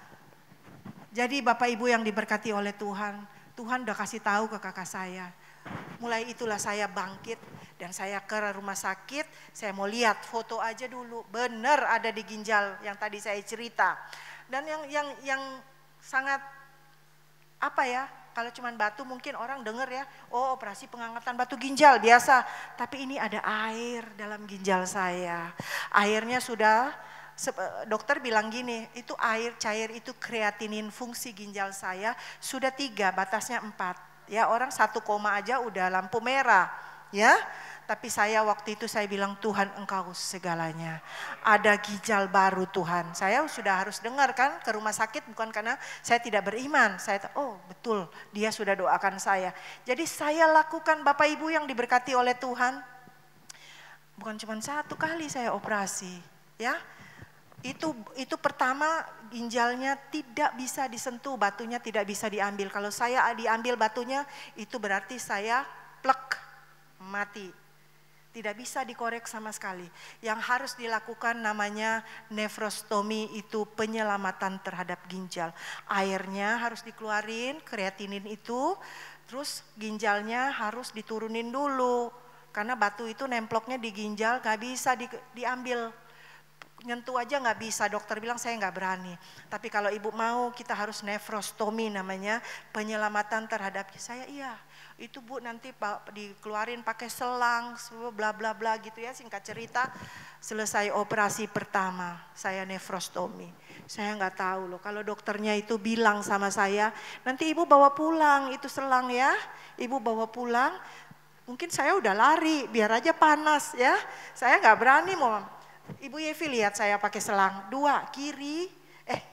Jadi Bapak Ibu yang diberkati oleh Tuhan, Tuhan udah kasih tahu ke kakak saya. Mulai itulah saya bangkit dan saya ke rumah sakit, saya mau lihat foto aja dulu. Benar ada di ginjal yang tadi saya cerita. Dan yang sangat apa ya, kalau cuman batu mungkin orang dengar ya, oh operasi pengangkatan batu ginjal biasa. Tapi ini ada air dalam ginjal saya. Airnya sudah, dokter bilang gini, itu air cair itu kreatinin, fungsi ginjal saya sudah 3, batasnya 4. Ya orang 1 koma aja udah lampu merah. Ya, tapi saya waktu itu saya bilang Tuhan Engkau segalanya. Ada ginjal baru Tuhan. Saya sudah harus dengar kan ke rumah sakit bukan karena saya tidak beriman. Saya oh betul Dia sudah doakan saya. Jadi saya lakukan Bapak Ibu yang diberkati oleh Tuhan. Bukan cuma 1 kali saya operasi, ya. Itu pertama, ginjalnya tidak bisa disentuh, batunya tidak bisa diambil. Kalau saya diambil batunya, itu berarti saya plek, mati. Tidak bisa dikorek sama sekali. Yang harus dilakukan namanya nefrostomi, itu penyelamatan terhadap ginjal. Airnya harus dikeluarin, kreatinin itu, terus ginjalnya harus diturunin dulu. Karena batu itu nemploknya di ginjal, gak bisa diambil. Nyentuh aja nggak bisa, dokter bilang saya nggak berani. Tapi kalau ibu mau, kita harus nefrostomi namanya, penyelamatan terhadap saya. Iya, itu bu nanti dikeluarin pakai selang, bla bla bla gitu ya, singkat cerita. Selesai operasi pertama, saya nefrostomi. Saya nggak tahu loh, kalau dokternya itu bilang sama saya, nanti ibu bawa pulang itu selang ya, ibu bawa pulang. Mungkin saya udah lari, biar aja panas ya. Saya nggak berani mau. Ibu Yevi lihat saya pakai selang, 2 kiri,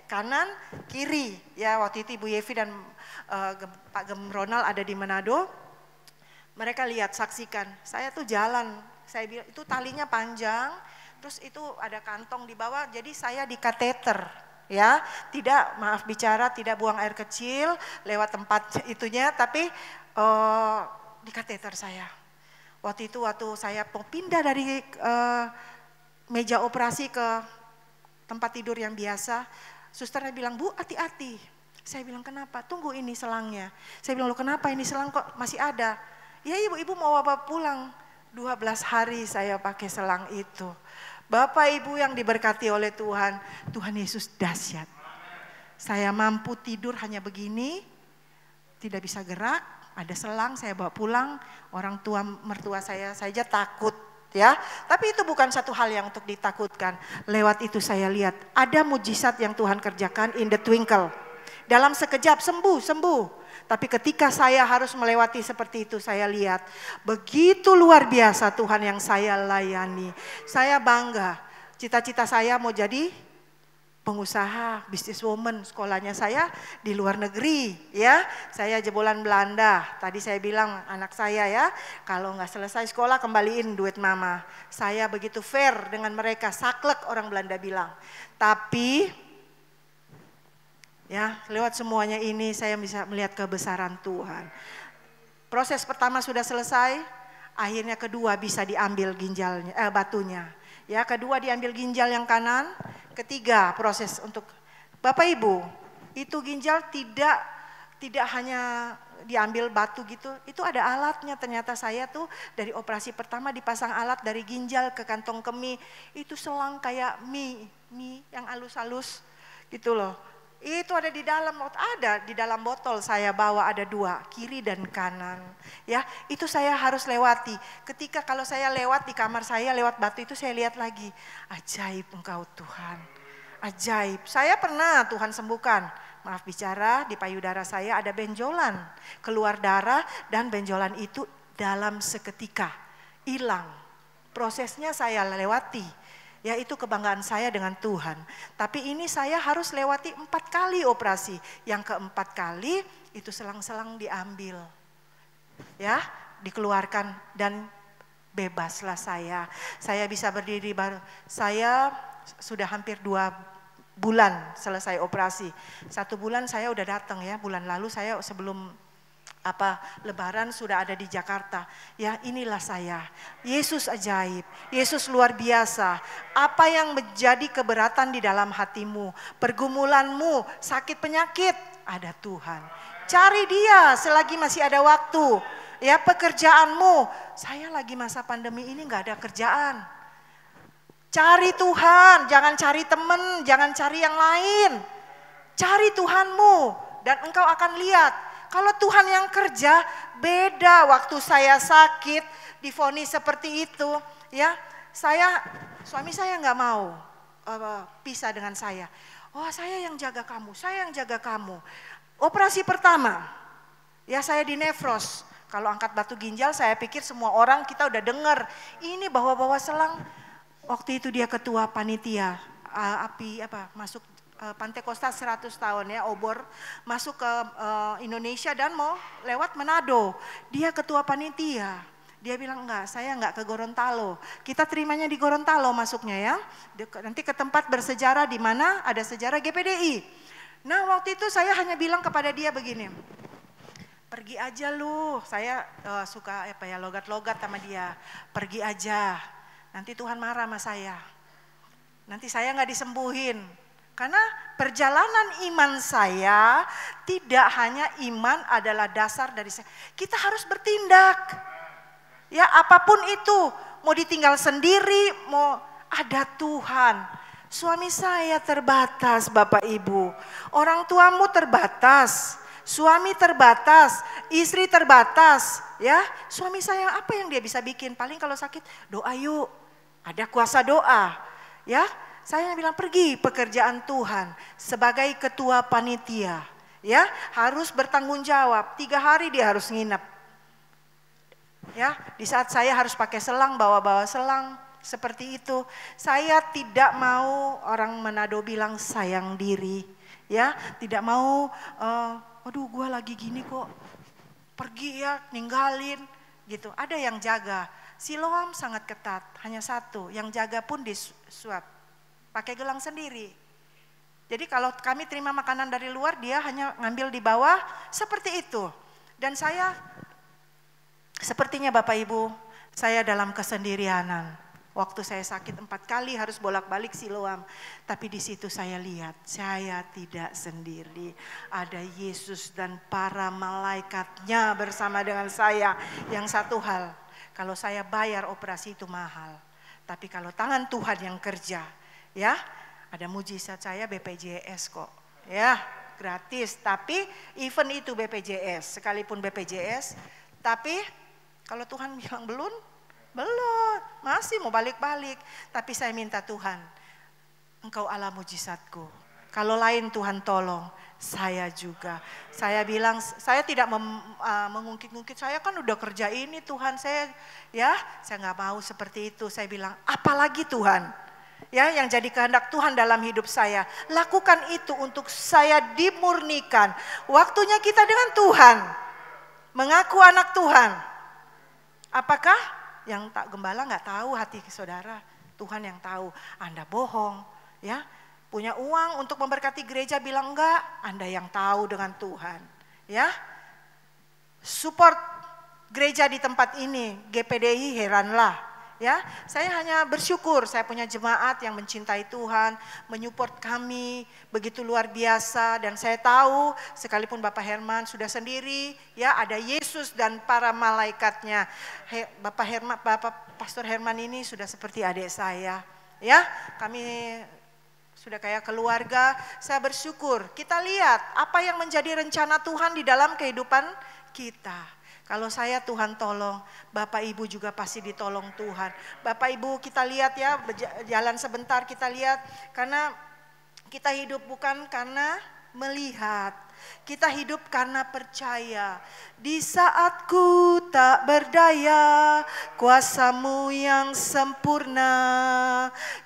kanan, kiri. Ya waktu itu Ibu Yevi dan Pak Gem Ronald ada di Manado. Mereka lihat, saksikan, saya tuh jalan. Saya bilang itu talinya panjang, terus itu ada kantong di bawah, jadi saya di kateter. Ya, tidak, maaf bicara, tidak buang air kecil lewat tempat itunya, tapi di kateter saya. Waktu itu saya mau pindah dari meja operasi ke tempat tidur yang biasa, susternya bilang, bu hati-hati. Saya bilang kenapa? Tunggu ini selangnya. Saya bilang, lo kenapa ini selang kok masih ada? Ya ibu mau bawa pulang. 12 hari saya pakai selang itu. Bapak ibu yang diberkati oleh Tuhan, Tuhan Yesus dahsyat. Saya mampu tidur hanya begini, tidak bisa gerak, ada selang saya bawa pulang. Orang tua mertua saya saja takut. Ya, tapi itu bukan satu hal yang untuk ditakutkan. Lewat itu saya lihat ada mujizat yang Tuhan kerjakan in the twinkle. Dalam sekejap sembuh. Tapi ketika saya harus melewati seperti itu, saya lihat begitu luar biasa Tuhan yang saya layani. Saya bangga. Cita-cita saya mau jadi pengusaha, businesswoman. Sekolahnya saya di luar negeri ya. Saya jebolan Belanda. Tadi saya bilang anak saya ya, kalau nggak selesai sekolah kembaliin duit mama. Saya begitu fair dengan mereka, saklek orang Belanda bilang. Tapi ya lewat semuanya ini saya bisa melihat kebesaran Tuhan. Proses pertama sudah selesai, akhirnya kedua bisa diambil ginjalnya, batunya. Ya, kedua diambil ginjal yang kanan, ketiga proses untuk Bapak Ibu, itu ginjal tidak hanya diambil batu gitu, itu ada alatnya. Ternyata saya tuh dari operasi pertama dipasang alat dari ginjal ke kantong kemih, itu selang kayak mie yang halus-halus gitu loh. Itu ada di dalam botol saya bawa ada 2, kiri dan kanan. Ya, itu saya harus lewati. Ketika kalau saya lewat di kamar saya lewat batu itu saya lihat lagi, ajaib Engkau Tuhan. Ajaib. Saya pernah Tuhan sembuhkan. Maaf bicara, di payudara saya ada benjolan, keluar darah dan benjolan itu dalam seketika hilang. Prosesnya saya lewati. Ya itu kebanggaan saya dengan Tuhan. Tapi ini saya harus lewati 4 kali operasi. Yang keempat kali itu selang-selang diambil. Ya, dikeluarkan dan bebaslah saya. Saya bisa berdiri baru. Saya sudah hampir 2 bulan selesai operasi. 1 bulan saya udah datang ya. Bulan lalu saya sebelum Lebaran sudah ada di Jakarta. Ya inilah saya. Yesus ajaib. Yesus luar biasa. Apa yang menjadi keberatan di dalam hatimu, pergumulanmu, sakit penyakit, ada Tuhan. Cari Dia selagi masih ada waktu. Ya pekerjaanmu, saya lagi masa pandemi ini nggak ada kerjaan. Cari Tuhan, jangan cari teman, jangan cari yang lain. Cari Tuhanmu dan engkau akan lihat. Kalau Tuhan yang kerja, beda waktu saya sakit, divonis seperti itu, ya suami saya nggak mau pisah dengan saya. Oh saya yang jaga kamu, saya yang jaga kamu. Operasi pertama, ya saya di nefros. Kalau angkat batu ginjal, saya pikir semua orang kita udah dengar. Ini bawa-bawa selang. Waktu itu dia ketua panitia masuk Pantai Kosta 100 tahun ya, obor masuk ke Indonesia dan mau lewat Manado. Dia ketua panitia. Dia bilang enggak, saya enggak ke Gorontalo. Kita terimanya di Gorontalo masuknya ya. Nanti ke tempat bersejarah di mana ada sejarah GPDI. Nah waktu itu saya hanya bilang kepada dia begini, pergi aja lu. Saya suka logat-logat sama dia. Pergi aja, nanti Tuhan marah sama saya. Nanti saya enggak disembuhin. Karena perjalanan iman saya tidak hanya iman adalah dasar dari saya. Kita harus bertindak. Ya apapun itu, mau ditinggal sendiri, mau ada Tuhan. Suami saya terbatas Bapak Ibu, orang tuamu terbatas, suami terbatas, istri terbatas. Ya, suami saya apa yang dia bisa bikin? Paling kalau sakit doa yuk, ada kuasa doa. Ya, saya bilang pergi pekerjaan Tuhan sebagai ketua panitia. Ya, harus bertanggung jawab, 3 hari dia harus nginep. Ya, di saat saya harus pakai selang, bawa selang seperti itu. Saya tidak mau orang Manado bilang sayang diri, ya, tidak mau. Aduh, gue lagi gini kok, pergi ya, ninggalin, gitu. Ada yang jaga. Siloam sangat ketat, hanya satu. Yang jaga pun disuap, pakai gelang sendiri. Jadi kalau kami terima makanan dari luar, dia hanya ngambil di bawah, seperti itu. Dan saya sepertinya Bapak Ibu, saya dalam kesendirianan. Waktu saya sakit 4 kali harus bolak-balik Siloam. Tapi di situ saya lihat, saya tidak sendiri. Ada Yesus dan para malaikatnya bersama dengan saya. Yang satu hal, kalau saya bayar operasi itu mahal. Tapi kalau tangan Tuhan yang kerja, ya, ada mujizat saya BPJS kok. Ya, gratis. Tapi even itu BPJS, sekalipun BPJS, tapi kalau Tuhan bilang belum, masih mau balik-balik. Tapi saya minta Tuhan, Engkau Allah mujizatku. Kalau lain Tuhan tolong, saya juga. Saya bilang, saya tidak mengungkit-ungkit, saya kan udah kerja ini Tuhan, saya nggak mau seperti itu. Saya bilang, apalagi Tuhan, ya yang jadi kehendak Tuhan dalam hidup saya. Lakukan itu untuk saya dimurnikan. Waktunya kita dengan Tuhan, mengaku anak Tuhan. Apakah yang tak gembala nggak tahu hati saudara? Tuhan yang tahu. Anda bohong, ya, punya uang untuk memberkati gereja bilang enggak. Anda yang tahu dengan Tuhan, ya. Support gereja di tempat ini, GPDI heranlah. Ya, saya hanya bersyukur saya punya jemaat yang mencintai Tuhan, menyupport kami begitu luar biasa. Dan saya tahu sekalipun Bapak Herman sudah sendiri, ya ada Yesus dan para malaikatnya. Bapak Pastor Herman ini sudah seperti adik saya, ya. Kami sudah kayak keluarga. Saya bersyukur. Kita lihat apa yang menjadi rencana Tuhan di dalam kehidupan kita. Kalau saya Tuhan tolong, Bapak Ibu juga pasti ditolong Tuhan. Bapak Ibu kita lihat ya, jalan sebentar kita lihat. Karena kita hidup bukan karena melihat. Kita hidup karena percaya. Di saat ku tak berdaya, kuasa-Mu yang sempurna.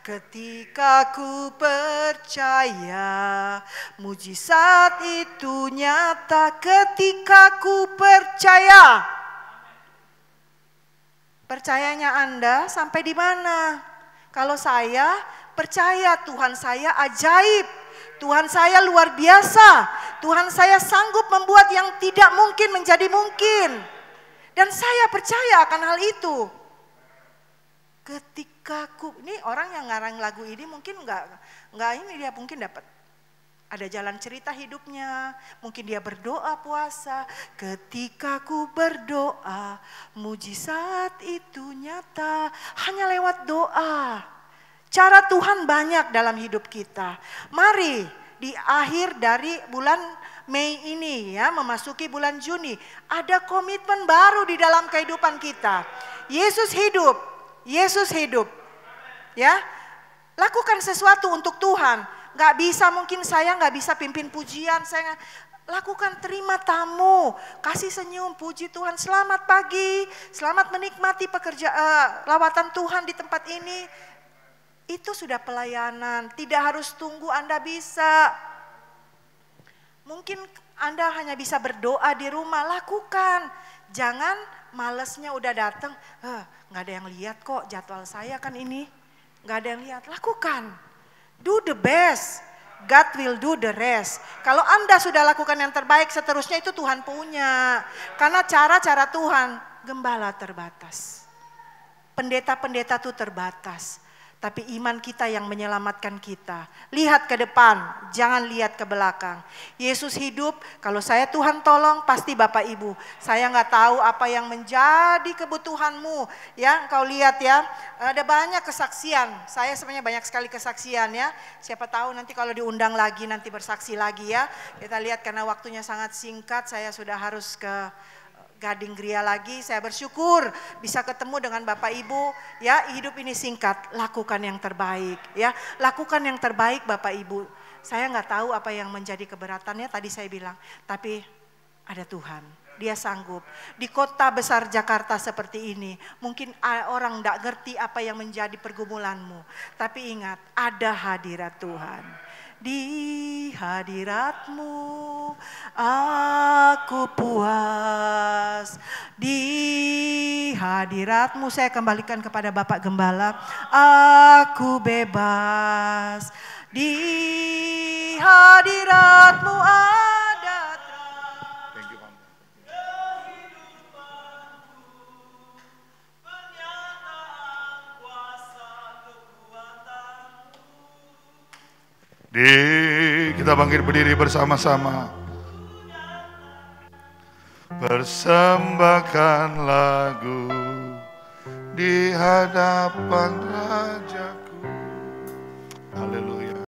Ketika ku percaya, mujizat itu nyata. Ketika ku percaya. Percayanya Anda sampai di mana? Kalau saya percaya Tuhan saya ajaib. Tuhan saya luar biasa. Tuhan saya sanggup membuat yang tidak mungkin menjadi mungkin. Dan saya percaya akan hal itu. Ketika ini orang yang ngarang lagu ini mungkin enggak ini dia mungkin dapat ada jalan cerita hidupnya. Mungkin dia berdoa puasa. Ketika ku berdoa, mujizat itu nyata. Hanya lewat doa. Cara Tuhan banyak dalam hidup kita. Mari di akhir dari bulan Mei ini ya, memasuki bulan Juni, ada komitmen baru di dalam kehidupan kita. Yesus hidup, Yesus hidup. Ya, lakukan sesuatu untuk Tuhan. Gak bisa, mungkin saya gak bisa pimpin pujian, saya lakukan terima tamu, kasih senyum, puji Tuhan, selamat pagi, selamat menikmati lawatan Tuhan di tempat ini. Itu sudah pelayanan, tidak harus tunggu Anda bisa. Mungkin Anda hanya bisa berdoa di rumah, lakukan. Jangan malesnya udah datang, nggak ada yang lihat kok jadwal saya kan ini, nggak ada yang lihat. Lakukan, do the best, God will do the rest. Kalau Anda sudah lakukan yang terbaik, seterusnya itu Tuhan punya. Karena cara-cara Tuhan, gembala terbatas, pendeta-pendeta itu terbatas. Tapi iman kita yang menyelamatkan kita. Lihat ke depan, jangan lihat ke belakang. Yesus hidup, kalau saya Tuhan tolong, pasti Bapak Ibu. Saya nggak tahu apa yang menjadi kebutuhanmu. Ya, engkau lihat ya, ada banyak kesaksian. Saya sebenarnya banyak sekali kesaksian ya. Siapa tahu nanti kalau diundang lagi, nanti bersaksi lagi ya. Kita lihat karena waktunya sangat singkat, saya sudah harus ke Gading Gria lagi. Saya bersyukur bisa ketemu dengan Bapak Ibu. Ya, hidup ini singkat, lakukan yang terbaik. Ya, lakukan yang terbaik Bapak Ibu. Saya nggak tahu apa yang menjadi keberatannya. Tadi saya bilang, tapi ada Tuhan. Dia sanggup. Di kota besar Jakarta seperti ini, mungkin orang nggak ngerti apa yang menjadi pergumulanmu. Tapi ingat, ada hadirat Tuhan. Di hadiratmu aku puas. Di hadiratmu, saya kembalikan kepada Bapak Gembala, aku bebas. Di hadiratmu ada terang. Thank you, Mama. Kita bangkit berdiri bersama-sama. Persembahkan lagu di hadapan Raja.